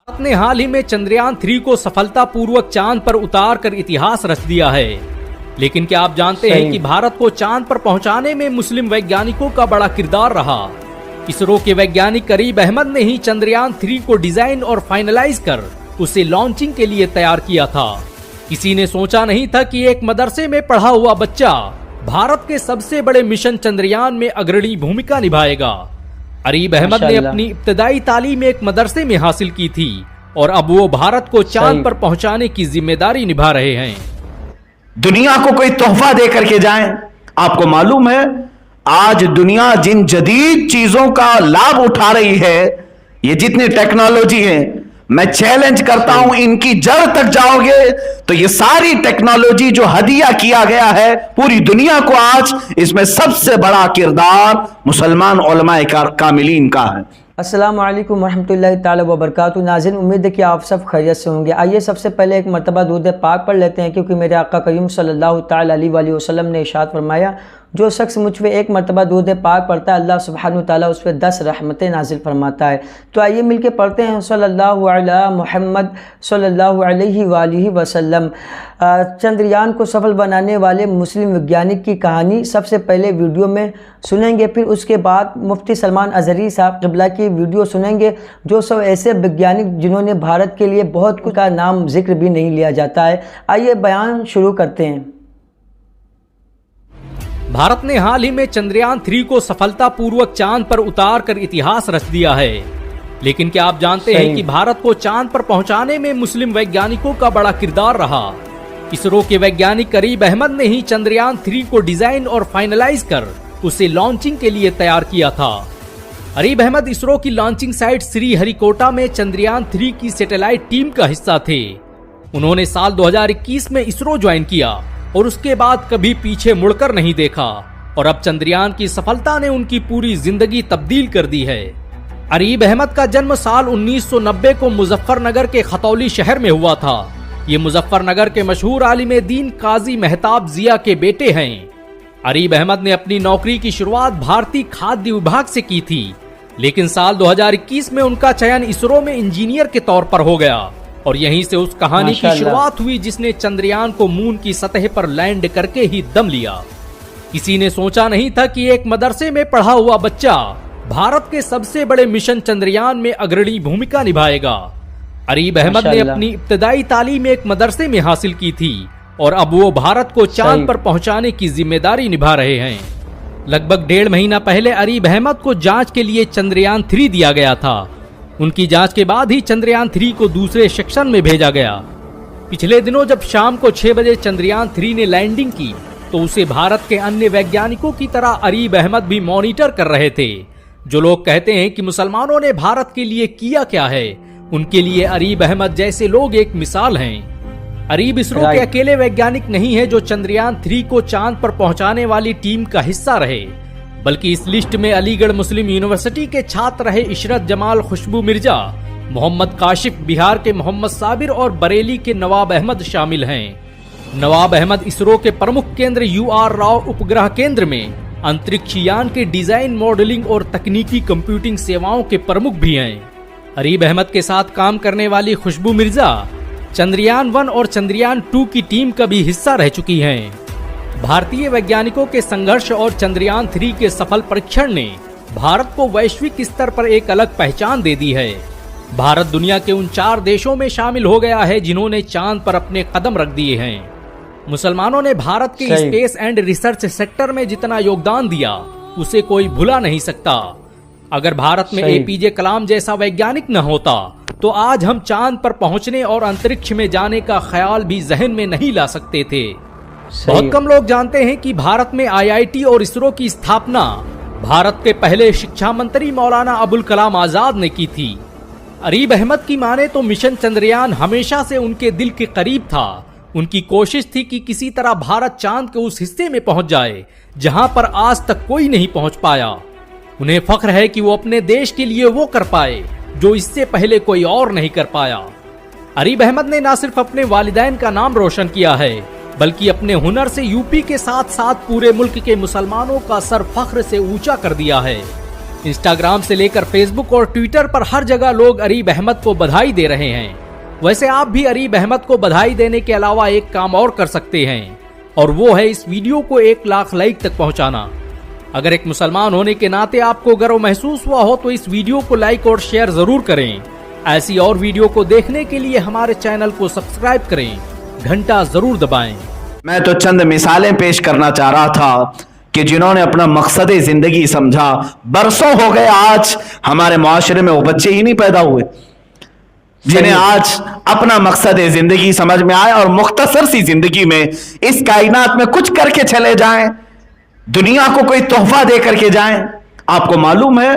भारत ने हाल ही में चंद्रयान 3 को सफलतापूर्वक चांद पर उतार कर इतिहास रच दिया है। लेकिन क्या आप जानते हैं कि भारत को चांद पर पहुंचाने में मुस्लिम वैज्ञानिकों का बड़ा किरदार रहा। इसरो के वैज्ञानिक अरीब अहमद ने ही चंद्रयान 3 को डिजाइन और फाइनलाइज कर उसे लॉन्चिंग के लिए तैयार किया था। किसी ने सोचा नहीं था कि एक मदरसे में पढ़ा हुआ बच्चा भारत के सबसे बड़े मिशन चंद्रयान में अग्रणी भूमिका निभाएगा। अरीब अहमद ने अपनी इब्तदाई तालीम एक मदरसे में हासिल की थी और अब वो भारत को चांद पर पहुंचाने की जिम्मेदारी निभा रहे हैं। दुनिया को कोई तोहफा दे करके जाएं। आपको मालूम है आज दुनिया जिन जदीद चीजों का लाभ उठा रही है, ये जितनी टेक्नोलॉजी है, मैं चैलेंज करता हूं इनकी जड़ तक जाओगे तो ये सारी टेक्नोलॉजी जो हदिया किया गया है पूरी दुनिया को, आज इसमें सबसे बड़ा किरदार मुसलमान उलमाए कामिलीन का है। अस्सलाम वालेकुम रहमतुल्लाहि ताला व बरकातुहू। नाज़रीन, उम्मीद है कि आप सब खैरियत से होंगे। आइए सबसे पहले एक मरतबा दूध पाक पढ़ लेते हैं, क्योंकि मेरे आका करीम सल्लल्लाहु ताला अलैहि वसल्लम ने इरशाद फरमाया, जो शख्स मुझ पे एक मरतबा दूध पाक पढ़ता है अल्लाह सुब्हानहु ताला उस पर 10 रहमतें नाजिल फरमाता है। तो आइए मिलके पढ़ते हैं सल्लल्लाहु अला मुहम्मद सल्लल्लाहु अलैहि वसल्लम। चंद्रयान को सफल बनाने वाले मुस्लिम वैज्ञानिक की कहानी सबसे पहले वीडियो में सुनेंगे, फिर उसके बाद मुफ्ती सलमान अजहरी साहब क़िबला की वीडियो सुनेंगे, जो सब ऐसे वैज्ञानिक जिन्होंने भारत के लिए बहुत कुछ का नाम जिक्र भी नहीं लिया जाता है। आइए बयान शुरू करते हैं। भारत ने हाल ही में चंद्रयान 3 को सफलतापूर्वक चांद पर उतार कर इतिहास रच दिया है। लेकिन क्या आप जानते हैं कि भारत को चांद पर पहुंचाने में मुस्लिम वैज्ञानिकों का बड़ा किरदार रहा। इसरो के वैज्ञानिक अरीब अहमद ने ही चंद्रयान 3 को डिजाइन और फाइनलाइज कर उसे लॉन्चिंग के लिए तैयार किया था। अरीब अहमद इसरो की लॉन्चिंग साइट श्री हरिकोटा में चंद्रयान 3 की सैटेलाइट टीम का हिस्सा थे। उन्होंने साल 2021 में इसरो ज्वाइन किया और उसके बाद कभी पीछे मुड़कर नहीं देखा, और अब चंद्रयान की सफलता ने उनकी पूरी जिंदगी तब्दील कर दी है। अरीब अहमद का जन्म साल 1990 को मुजफ्फरनगर के खतौली शहर में हुआ था। ये मुजफ्फरनगर के मशहूर आलिम दीन काजी मेहताब जिया के बेटे हैं। अरीब अहमद ने अपनी नौकरी की शुरुआत भारतीय खाद्य विभाग से की थी, लेकिन साल 2021 में उनका चयन इसरो में इंजीनियर के तौर पर हो गया, और यहीं से उस कहानी की शुरुआत हुई जिसने चंद्रयान को मून की सतह पर लैंड करके ही दम लिया। किसी ने सोचा नहीं था कि एक मदरसे में पढ़ा हुआ बच्चा भारत के सबसे बड़े मिशन चंद्रयान में अग्रणी भूमिका निभाएगा। अरीब अहमद ने अपनी इब्तदाई तालीम एक मदरसे में हासिल की थी और अब वो भारत को चांद पर पहुंचाने की जिम्मेदारी निभा रहे हैं। लगभग 1.5 महीना पहले अरीब अहमद को जांच के लिए चंद्रयान 3 दिया गया था। उनकी जांच के बाद ही चंद्रयान 3 को दूसरे सेक्शन में भेजा गया। पिछले दिनों जब शाम को 6 बजे चंद्रयान 3 ने लैंडिंग की तो उसे भारत के अन्य वैज्ञानिकों की तरह अरीब अहमद भी मॉनिटर कर रहे थे। जो लोग कहते हैं कि मुसलमानों ने भारत के लिए किया क्या है, उनके लिए अरीब अहमद जैसे लोग एक मिसाल हैं। अरीब इसरो के अकेले वैज्ञानिक नहीं है जो चंद्रयान 3 को चांद पर पहुंचाने वाली टीम का हिस्सा रहे, बल्कि इस लिस्ट में अलीगढ़ मुस्लिम यूनिवर्सिटी के छात्र रहे इशरत जमाल खुशबू मिर्जा, मोहम्मद काशिफ, बिहार के मोहम्मद साबिर और बरेली के नवाब अहमद शामिल हैं। नवाब अहमद इसरो के प्रमुख केंद्र UR राव उपग्रह केंद्र में अंतरिक्ष यान के डिजाइन, मॉडलिंग और तकनीकी कंप्यूटिंग सेवाओं के प्रमुख भी हैं। अरीब अहमद के साथ काम करने वाली खुशबू मिर्जा चंद्रयान 1 और चंद्रयान 2 की टीम का भी हिस्सा रह चुकी हैं। भारतीय वैज्ञानिकों के संघर्ष और चंद्रयान 3 के सफल परीक्षण ने भारत को वैश्विक स्तर पर एक अलग पहचान दे दी है। भारत दुनिया के उन 4 देशों में शामिल हो गया है जिन्होंने चांद पर अपने कदम रख दिए हैं। मुसलमानों ने भारत के स्पेस एंड रिसर्च सेक्टर में जितना योगदान दिया उसे कोई भुला नहीं सकता। अगर भारत में APJ कलाम जैसा वैज्ञानिक न होता तो आज हम चांद पर पहुंचने और अंतरिक्ष में जाने का ख्याल भी जहन में नहीं ला सकते थे। बहुत कम लोग जानते हैं कि भारत में IIT और इसरो की स्थापना भारत के पहले शिक्षा मंत्री मौलाना अबुल कलाम आजाद ने की थी। अरीब अहमद की माने तो मिशन चंद्रयान हमेशा से उनके दिल के करीब था। उनकी कोशिश थी कि किसी तरह भारत चांद के उस हिस्से में पहुंच जाए जहां पर आज तक कोई नहीं पहुंच पाया। उन्हें फख्र है कि वो अपने देश के लिए वो कर पाए जो इससे पहले कोई और नहीं कर पाया। अरीब अहमद ने न सिर्फ अपने वालिदैन का नाम रोशन किया है, बल्कि अपने हुनर से यूपी के साथ साथ पूरे मुल्क के मुसलमानों का सर फख्र से ऊंचा कर दिया है। इंस्टाग्राम से लेकर फेसबुक और ट्विटर पर हर जगह लोग अरीब अहमद को बधाई दे रहे हैं। वैसे आप भी अरीब अहमद को बधाई देने के अलावा एक काम और कर सकते हैं, और वो है इस वीडियो को 1 लाख लाइक तक पहुंचाना। अगर एक मुसलमान होने के नाते आपको गर्व महसूस हुआ हो तो इस वीडियो को लाइक और शेयर जरूर करें। ऐसी और वीडियो को देखने के लिए हमारे चैनल को सब्सक्राइब करें, घंटा जरूर दबाएं। मैं तो चंद मिसालें पेश करना चाह रहा था कि जिन्होंने अपना मकसद जिंदगी समझा, बरसों हो गए आज हमारे मुआशरे में वो बच्चे ही नहीं पैदा हुए जिन्हें आज अपना मकसद जिंदगी समझ में आए और मुख्तसर सी जिंदगी में इस कायनात में कुछ करके चले जाएं, दुनिया को कोई तोहफा दे करके जाएं। आपको मालूम है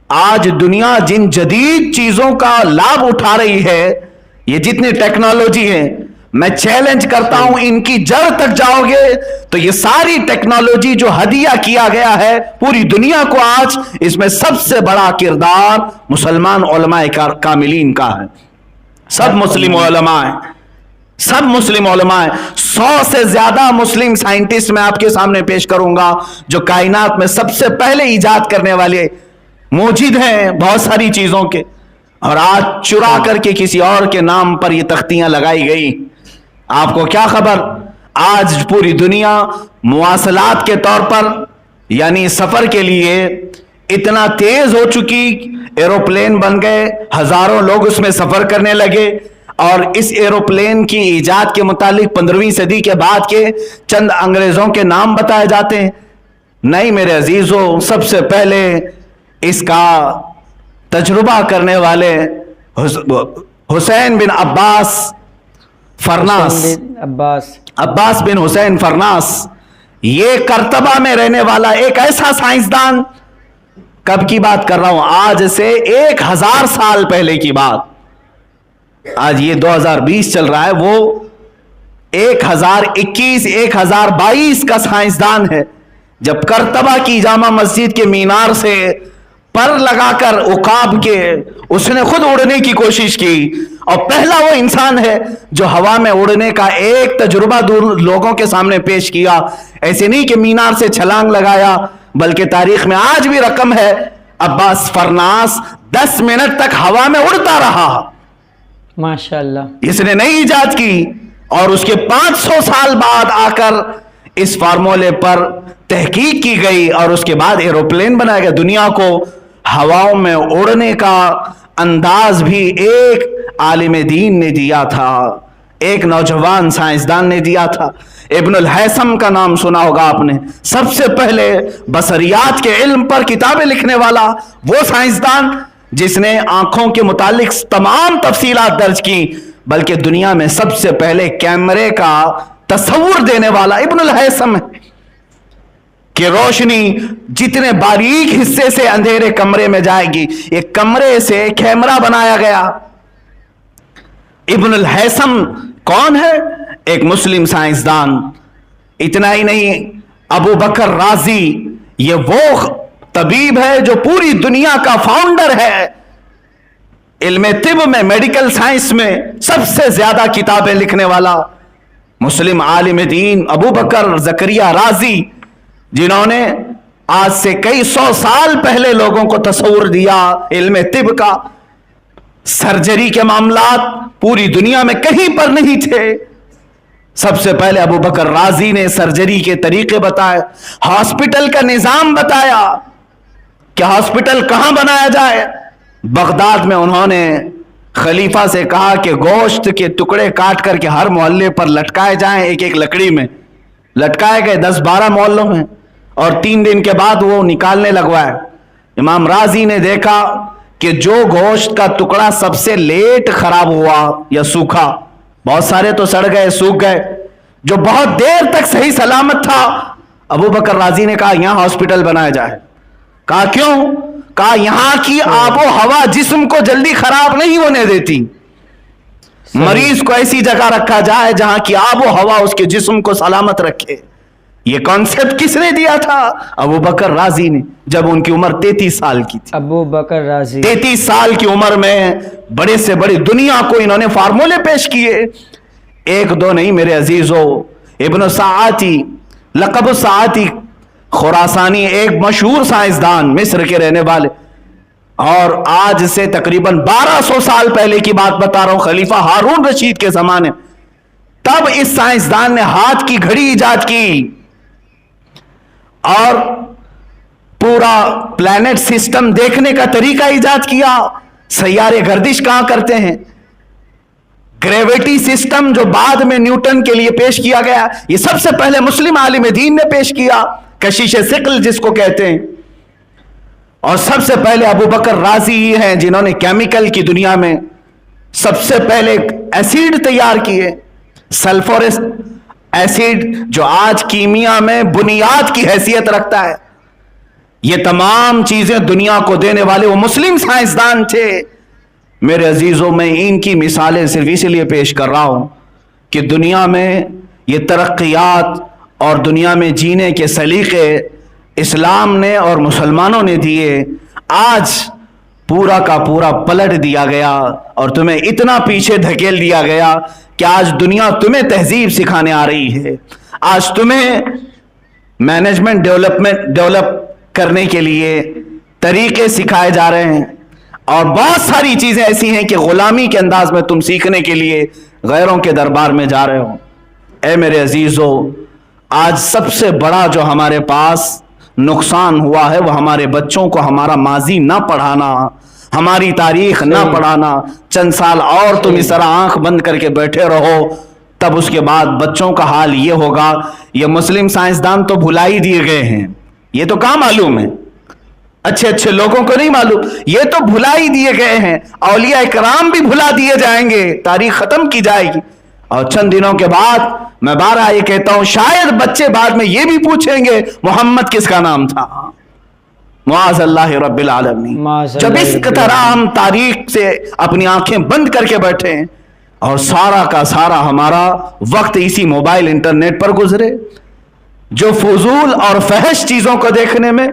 आज दुनिया जिन जदीद चीजों का लाभ उठा रही है, ये जितनी टेक्नोलॉजी है, मैं चैलेंज करता हूं इनकी जड़ तक जाओगे तो ये सारी टेक्नोलॉजी जो हदिया किया गया है पूरी दुनिया को, आज इसमें सबसे बड़ा किरदार मुसलमान उलमाए कामिलीन का है। सब मुस्लिम उलमा है, सब मुस्लिम उलमा है। 100 से ज्यादा मुस्लिम साइंटिस्ट मैं आपके सामने पेश करूंगा जो कायनात में सबसे पहले इजाद करने वाले मौजूद हैं बहुत सारी चीजों के, और आज चुरा करके किसी और के नाम पर ये तख्तियां लगाई गई। आपको क्या खबर, आज पूरी दुनिया मुवासलात के तौर पर यानी सफर के लिए इतना तेज हो चुकी, एरोप्लेन बन गए, हजारों लोग उसमें सफर करने लगे। और इस एरोप्लेन की इजाद के मुतालिक 15वीं सदी के बाद के चंद अंग्रेजों के नाम बताए जाते हैं। नहीं मेरे अजीजों, सबसे पहले इसका तजुर्बा करने वाले हुसैन बिन अब्बास फरनास, अब्बास बिन हुसैन फरनास, ये करतबा में रहने वाला एक ऐसा साइंसदान, कब की बात कर रहा हूं, आज से 1000 साल पहले की बात, आज ये 2020 चल रहा है, वो 1021 1022 का साइंसदान है। जब करतबा की जामा मस्जिद के मीनार से पर लगाकर उकाब के उसने खुद उड़ने की कोशिश की, और पहला वो इंसान है जो हवा में उड़ने का एक तजुर्बा दूर लोगों के सामने पेश किया। ऐसे नहीं कि मीनार से छलांग लगाया, बल्कि तारीख में आज भी रकम है, अब्बास फरनास 10 मिनट तक हवा में उड़ता रहा। माशाअल्लाह, इसने नई इजाद की, और उसके 500 साल बाद आकर इस फार्मूले पर तहकीक की गई, और उसके बाद एरोप्लेन बनाया गया। दुनिया को हवाओं में उड़ने का अंदाज भी एक आलिम दीन ने दिया था, एक नौजवान साइंसदान ने दिया था। इब्नुल हैसम का नाम सुना होगा आपने, सबसे पहले बसरियात के इल्म पर किताबें लिखने वाला वो साइंसदान जिसने आंखों के मुतालिक तमाम तफसीलात दर्ज की, बल्कि दुनिया में सबसे पहले कैमरे का तस्वुर देने वाला इब्नुल हैसम है कि रोशनी जितने बारीक हिस्से से अंधेरे कमरे में जाएगी, एक कमरे से कैमरा बनाया गया। इब्नुल हैसम कौन है? एक मुस्लिम साइंसदान। इतना ही नहीं, अबू बकर राजी ये वो तबीब है जो पूरी दुनिया का फाउंडर है। इल्मे तिब में, मेडिकल साइंस में सबसे ज्यादा किताबें लिखने वाला मुस्लिम आलिम दीन अबू बकर जकरिया राजी, जिन्होंने आज से कई 100 साल पहले लोगों को तस्वुर दिया इल्मे तिब का। सर्जरी के मामलात पूरी दुनिया में कहीं पर नहीं थे, सबसे पहले अबू बकर राजी ने सर्जरी के तरीके बताए, हॉस्पिटल का निजाम बताया कि हॉस्पिटल कहां बनाया जाए। बगदाद में उन्होंने खलीफा से कहा कि गोश्त के टुकड़े काट करके हर मोहल्ले पर लटकाए जाएं, एक एक लकड़ी में लटकाए गए 10-12 मोहल्लों में, और 3 दिन के बाद वो निकालने लगवाए। इमाम राजी ने देखा कि जो गोश्त का टुकड़ा सबसे लेट खराब हुआ या सूखा, बहुत सारे तो सड़ गए सूख गए, जो बहुत देर तक सही सलामत था, अबू बकर राजी ने कहा यहां हॉस्पिटल बनाया जाए। कहा क्यों? कहा यहां की आबो हवा जिस्म को जल्दी खराब नहीं होने देती, मरीज को ऐसी जगह रखा जाए जहां की आबो हवा उसके जिस्म को सलामत रखे। ये कॉन्सेप्ट किसने दिया था? अबू बकर राजी ने, जब उनकी उम्र 33 साल की थी। अबू बकर राजी 33 साल की उम्र में बड़े से बड़ी दुनिया को इन्होंने फार्मूले पेश किए, एक दो नहीं मेरे अजीजों। इब्न साआती, लक़ब साआती खुरासानी एक मशहूर साइंसदान, मिस्र के रहने वाले, और आज से तकरीबन 1200 साल पहले की बात बता रहा हूं, खलीफा हारून रशीद के जमाने, तब इस साइंसदान ने हाथ की घड़ी इजाद की और पूरा प्लैनेट सिस्टम देखने का तरीका इजाद किया। सैयारे गर्दिश कहां करते हैं, ग्रेविटी सिस्टम जो बाद में न्यूटन के लिए पेश किया गया, ये सबसे पहले मुस्लिम आलिम दीन ने पेश किया, कशिश सिकल जिसको कहते हैं। और सबसे पहले अबू बकर राजी ही हैं जिन्होंने केमिकल की दुनिया में सबसे पहले एसिड तैयार किए, सल्फ्यूरिक एसिड, जो आज कीमिया में बुनियाद की हैसियत रखता है। ये तमाम चीजें दुनिया को देने वाले वो मुस्लिम साइंसदान थे। मेरे अजीजों, में इनकी मिसालें सिर्फ इसलिए पेश कर रहा हूं कि दुनिया में ये तरक्कियात और दुनिया में जीने के सलीके इस्लाम ने और मुसलमानों ने दिए, आज पूरा का पूरा पलट दिया गया और तुम्हें इतना पीछे धकेल दिया गया कि आज दुनिया तुम्हें तहजीब सिखाने आ रही है। आज तुम्हें मैनेजमेंट डेवलप करने के लिए तरीके सिखाए जा रहे हैं और बहुत सारी चीजें ऐसी हैं कि गुलामी के अंदाज में तुम सीखने के लिए गैरों के दरबार में जा रहे हो। ऐ मेरे अजीजों, आज सबसे बड़ा जो हमारे पास नुकसान हुआ है वो हमारे बच्चों को हमारा माजी ना पढ़ाना, हमारी तारीख ना पढ़ाना। चंद साल और तुम इस तरह आंख बंद करके बैठे रहो, तब उसके बाद बच्चों का हाल ये होगा। ये मुस्लिम साइंसदान तो भुला ही दिए गए हैं, ये तो कहां मालूम है, अच्छे अच्छे लोगों को नहीं मालूम, ये तो भुला ही दिए गए हैं। औलिया इकराम भी भुला दिए जाएंगे, तारीख खत्म की जाएगी। और चंद दिनों के बाद मैं बारहा ये कहता हूं, शायद बच्चे बाद में ये भी पूछेंगे मोहम्मद किसका नाम था। मुआज़ अल्लाह रब्बिल आलमीन। जब इस तरह हम तारीख से अपनी आंखें बंद करके बैठे हैं और सारा का सारा हमारा वक्त इसी मोबाइल इंटरनेट पर गुजरे, जो फजूल और फहश चीजों को देखने में,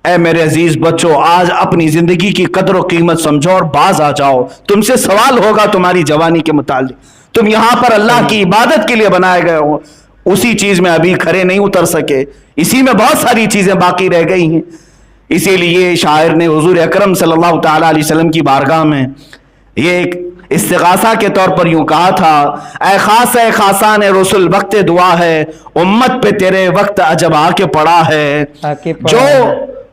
ऐ मेरे अजीज बच्चों, आज अपनी जिंदगी की कदर और कीमत समझो और बाज आ जाओ। तुमसे सवाल होगा तुम्हारी जवानी के मुतालिक, तुम यहां पर अल्लाह की इबादत के लिए बनाए गए हो, उसी चीज में अभी खरे नहीं उतर सके, इसी में बहुत सारी चीजें बाकी रह गई हैं। इसीलिए शायर ने हुजूर अकरम सल्लल्लाहु तआला अलैहि वसल्लम की बारगाह में ये एक इस्तिगासा के तौर पर यूं कहा था, ऐ खासान रसूल वक्त दुआ है, उम्मत पे तेरे वक्त अजब आके पड़ा है। जो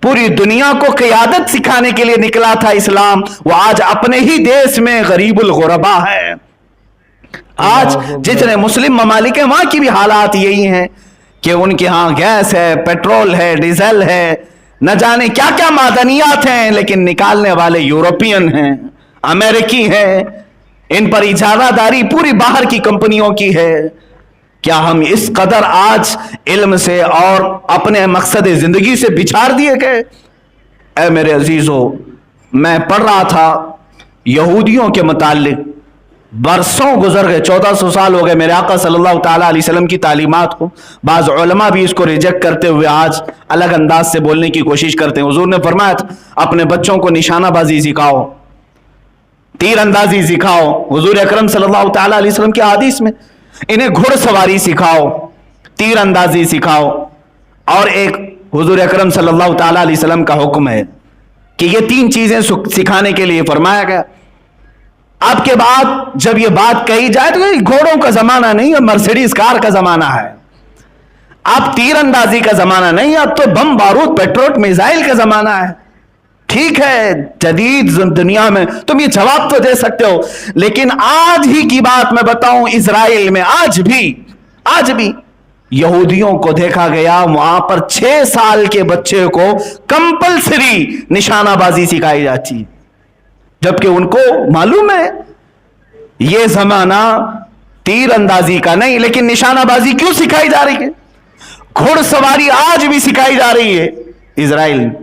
पूरी दुनिया को क़ियादत सिखाने के लिए निकला था इस्लाम, वो आज अपने ही देश में गरीबुल गुरबा है। आज जितने मुस्लिम ममालिक हैं वहां की भी हालात यही हैं कि उनके यहां गैस है, पेट्रोल है, डीजल है, न जाने क्या क्या मादनियात हैं, लेकिन निकालने वाले यूरोपियन हैं, अमेरिकी हैं। इन पर इजारादारी पूरी बाहर की कंपनियों की है। क्या हम इस कदर आज इल्म से और अपने मकसद जिंदगी से बिछाड़ दिए गए? ऐ मेरे अजीजों, मैं पढ़ रहा था यहूदियों के मुतालिक, बरसों गुजर गए, 1400 साल हो गए मेरे आका सल्लल्लाहु तआला अलैहि वसल्लम की तालीमात को। बाज़ उलमा भी इसको रिजेक्ट करते हुए आज अलग अंदाज से बोलने की कोशिश करते हैं। हुजूर ने फरमाया था, अपने बच्चों को निशानाबाजी सिखाओ, तीर अंदाजी सिखाओ। हुजूर अकरम सल्लल्लाहु तआला अलैहि वसल्लम के हदीस में, इन्हें घुड़सवारी सिखाओ, तीर अंदाजी सिखाओ। और एक हुजूर अकरम सल्लल्लाहु तआला अलैहि वसल्लम का हुक्म है कि ये तीन चीजें सिखाने के लिए फरमाया गया। अब के बाद जब ये बात कही जाए तो ये घोड़ों का जमाना नहीं है, मर्सिडीज कार का जमाना है। अब तीर अंदाजी का जमाना नहीं, अब तो बम बारूद पेट्रोल मिसाइल का जमाना है। ठीक है, जदीद दुनिया में तुम ये जवाब तो दे सकते हो, लेकिन आज ही की बात मैं बताऊं, इजराइल में आज भी यहूदियों को देखा गया, वहां पर 6 साल के बच्चे को कंपलसरी निशानाबाजी सिखाई जाती है, जबकि उनको मालूम है यह जमाना तीर अंदाजी का नहीं, लेकिन निशानाबाजी क्यों सिखाई जा रही है? घुड़सवारी आज भी सिखाई जा रही है इजराइल में,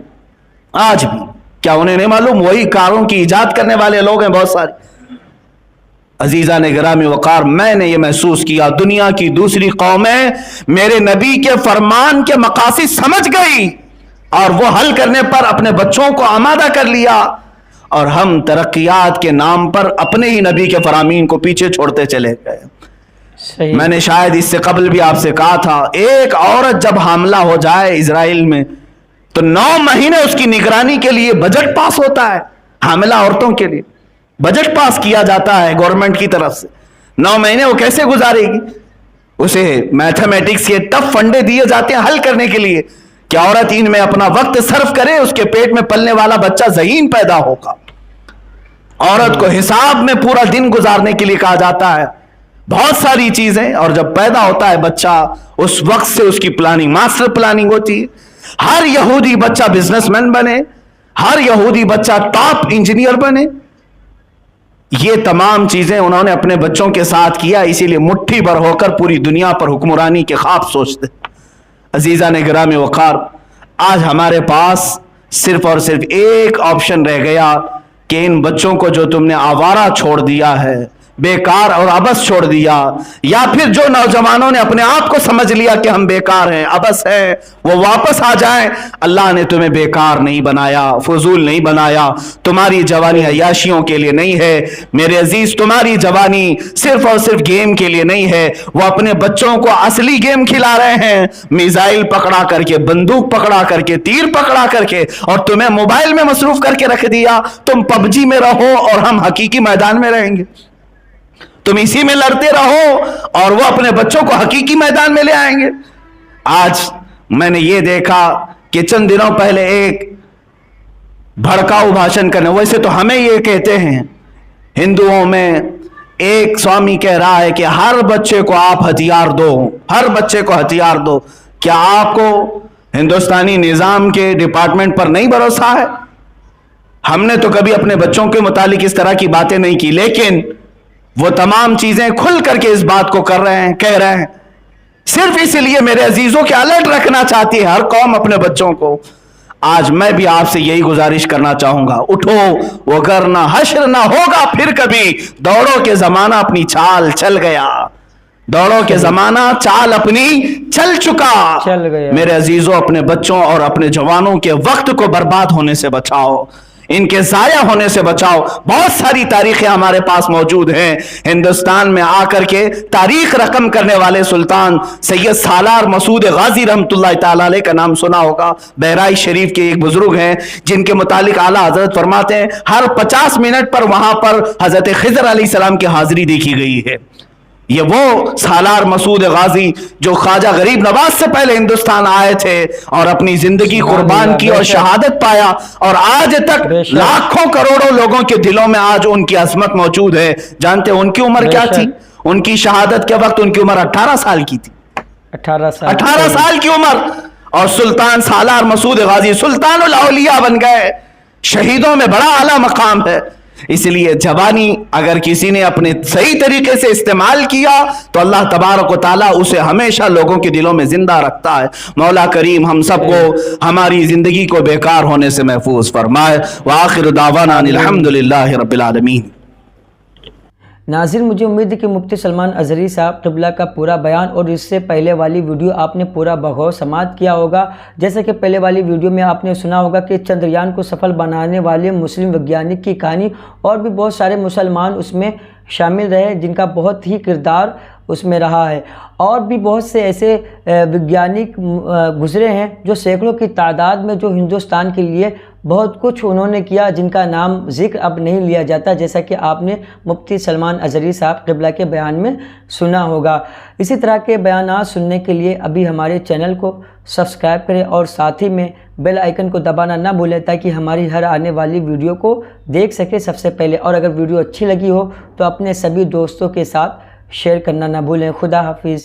आज भी। क्या उन्हें नहीं मालूम? वही कारों की इजाद करने वाले लोग हैं बहुत सारे। अजीजा ने गिरामी वकार, मैंने ये महसूस किया, दुनिया की दूसरी कौमें मेरे नबी के फरमान के मकासिद समझ गई और वो हल करने पर अपने बच्चों को आमादा कर लिया, और हम तरक्कियात के नाम पर अपने ही नबी के फरामीन को पीछे छोड़ते चले गए। صحیح. میں نے شاید اس سے قبل بھی آپ سے کہا تھا، ایک عورت جب حاملہ ہو جائے اسرائیل میں تو 9 مہینے اس کی نگرانی کے لیے بجٹ پاس ہوتا ہے. حاملہ عورتوں کے لیے بجٹ پاس کیا جاتا ہے گورنمنٹ کی طرف سے. 9 مہینے وہ کیسے گزارے گی؟ اسے میتھمیٹکس کے ٹف فنڈے دیے جاتے ہیں حل کرنے کے لیے کہ عورت ان میں اپنا وقت صرف کرے، اس کے پیٹ میں پلنے والا بچہ ذہین پیدا ہوگا. عورت کو حساب میں پورا دن گزارنے کے لیے کہا جاتا ہے، بہت ساری چیزیں. اور جب پیدا ہوتا ہے بچہ اس وقت سے اس کی پلاننگ، ماسٹر پلاننگ ہوتی ہے. ہر یہودی بچہ بزنس مین بنے، ہر یہودی بچہ ٹاپ انجینئر بنے. یہ تمام چیزیں انہوں نے اپنے بچوں کے ساتھ کیا، اسی لیے مٹھی بھر ہو کر پوری دنیا پر حکمرانی کے خواب سوچتے. عزیزان گرامی وقار، آج ہمارے پاس صرف اور صرف ایک آپشن رہ گیا کہ ان بچوں کو جو تم نے آوارہ چھوڑ دیا ہے، بیکار اور عبث چھوڑ دیا، یا پھر جو نوجوانوں نے اپنے آپ کو سمجھ لیا کہ ہم بیکار ہیں، عبث ہیں، وہ واپس آ جائیں. اللہ نے تمہیں بیکار نہیں بنایا، فضول نہیں بنایا. تمہاری جوانی عیاشیوں کے لیے نہیں ہے میرے عزیز، تمہاری جوانی صرف اور صرف گیم کے لیے نہیں ہے. وہ اپنے بچوں کو اصلی گیم کھلا رہے ہیں، میزائل پکڑا کر کے، بندوق پکڑا کر کے، تیر پکڑا کر کے، اور تمہیں موبائل میں مصروف کر کے رکھ دیا. تم پب جی میں رہو اور ہم حقیقی میدان میں رہیں گے. تم اسی میں لڑتے رہو اور وہ اپنے بچوں کو حقیقی میدان میں لے آئیں گے. آج میں نے یہ دیکھا کہ چند دنوں پہلے ایک بھڑکاؤ بھاشن کرنے، ویسے تو ہمیں یہ کہتے ہیں ہندوؤں میں، ایک سوامی کہہ رہا ہے کہ ہر بچے کو آپ ہتھیار دو، ہر بچے کو ہتھیار دو. کیا آپ کو ہندوستانی نظام کے ڈپارٹمنٹ پر نہیں بھروسہ ہے؟ ہم نے تو کبھی اپنے بچوں کے متعلق اس طرح کی باتیں نہیں کی، لیکن وہ تمام چیزیں کھل کر کے اس بات کو کر رہے ہیں، کہہ رہے ہیں. صرف اس لیے میرے عزیزوں کے الرٹ رکھنا چاہتی ہے ہر قوم اپنے بچوں کو. آج میں بھی آپ سے یہی گزارش کرنا چاہوں گا، اٹھو وگرنہ حشر نہ ہوگا پھر کبھی. دوڑو کے زمانہ اپنی چال چل گیا، دوڑو کے زمانہ چال اپنی چل چکا. میرے عزیزوں، اپنے بچوں اور اپنے جوانوں کے وقت کو برباد ہونے سے بچاؤ، ان کے ضائع ہونے سے بچاؤ. بہت ساری تاریخیں ہمارے پاس موجود ہیں. ہندوستان میں آ کر کے تاریخ رقم کرنے والے سلطان سید سالار مسعود غازی رحمۃ اللہ تعالی علیہ کا نام سنا ہوگا. بہرائچ شریف کے ایک بزرگ ہیں جن کے متعلق اعلیٰ حضرت فرماتے ہیں ہر 50 منٹ پر وہاں پر حضرت خضر علیہ السلام کی حاضری دیکھی گئی ہے. یہ وہ سالار مسعود غازی جو خواجہ غریب نواز سے پہلے ہندوستان آئے تھے اور اپنی زندگی قربان کی اور شہادت پایا، اور آج تک لاکھوں کروڑوں لوگوں کے دلوں میں آج ان کی عظمت موجود ہے. جانتے ان کی عمر کیا تھی؟ ان کی شہادت کے وقت ان کی عمر 18 سال کی تھی. 18 سال کی عمر. اور سلطان سالار مسعود غازی سلطان الاولیاء بن گئے. شہیدوں میں بڑا اعلیٰ مقام ہے. اس لیے جوانی اگر کسی نے اپنے صحیح طریقے سے استعمال کیا تو اللہ تبارک و تعالیٰ اسے ہمیشہ لوگوں کے دلوں میں زندہ رکھتا ہے. مولا کریم ہم سب کو ہماری زندگی کو بیکار ہونے سے محفوظ فرمائے. وآخر دعوانا الحمدللہ رب العالمین. ناظرین، مجھے امید ہے کہ مفتی سلمان ازہری صاحب قبلہ کا پورا بیان اور اس سے پہلے والی ویڈیو آپ نے پورا بغور سماعت کیا ہوگا. جیسا کہ پہلے والی ویڈیو میں آپ نے سنا ہوگا کہ چندریان کو سفل بنانے والے مسلم ویگیانک کی کہانی، اور بھی بہت سارے مسلمان اس میں شامل رہے جن کا بہت ہی کردار اس میں رہا ہے. اور بھی بہت سے ایسے ویگیانک گزرے ہیں جو سینکڑوں کی تعداد میں جو ہندوستان کے لیے بہت کچھ انہوں نے کیا، جن کا نام ذکر اب نہیں لیا جاتا، جیسا کہ آپ نے مفتی سلمان ازہری صاحب قبلہ کے بیان میں سنا ہوگا. اسی طرح کے بیانات سننے کے لیے ابھی ہمارے چینل کو سبسکرائب کریں اور ساتھ ہی میں بیل آئیکن کو دبانا نہ بھولیں تاکہ ہماری ہر آنے والی ویڈیو کو دیکھ سکے سب سے پہلے. اور اگر ویڈیو اچھی لگی ہو تو اپنے سبھی دوستوں کے ساتھ شیئر کرنا نہ بھولیں. خدا حافظ.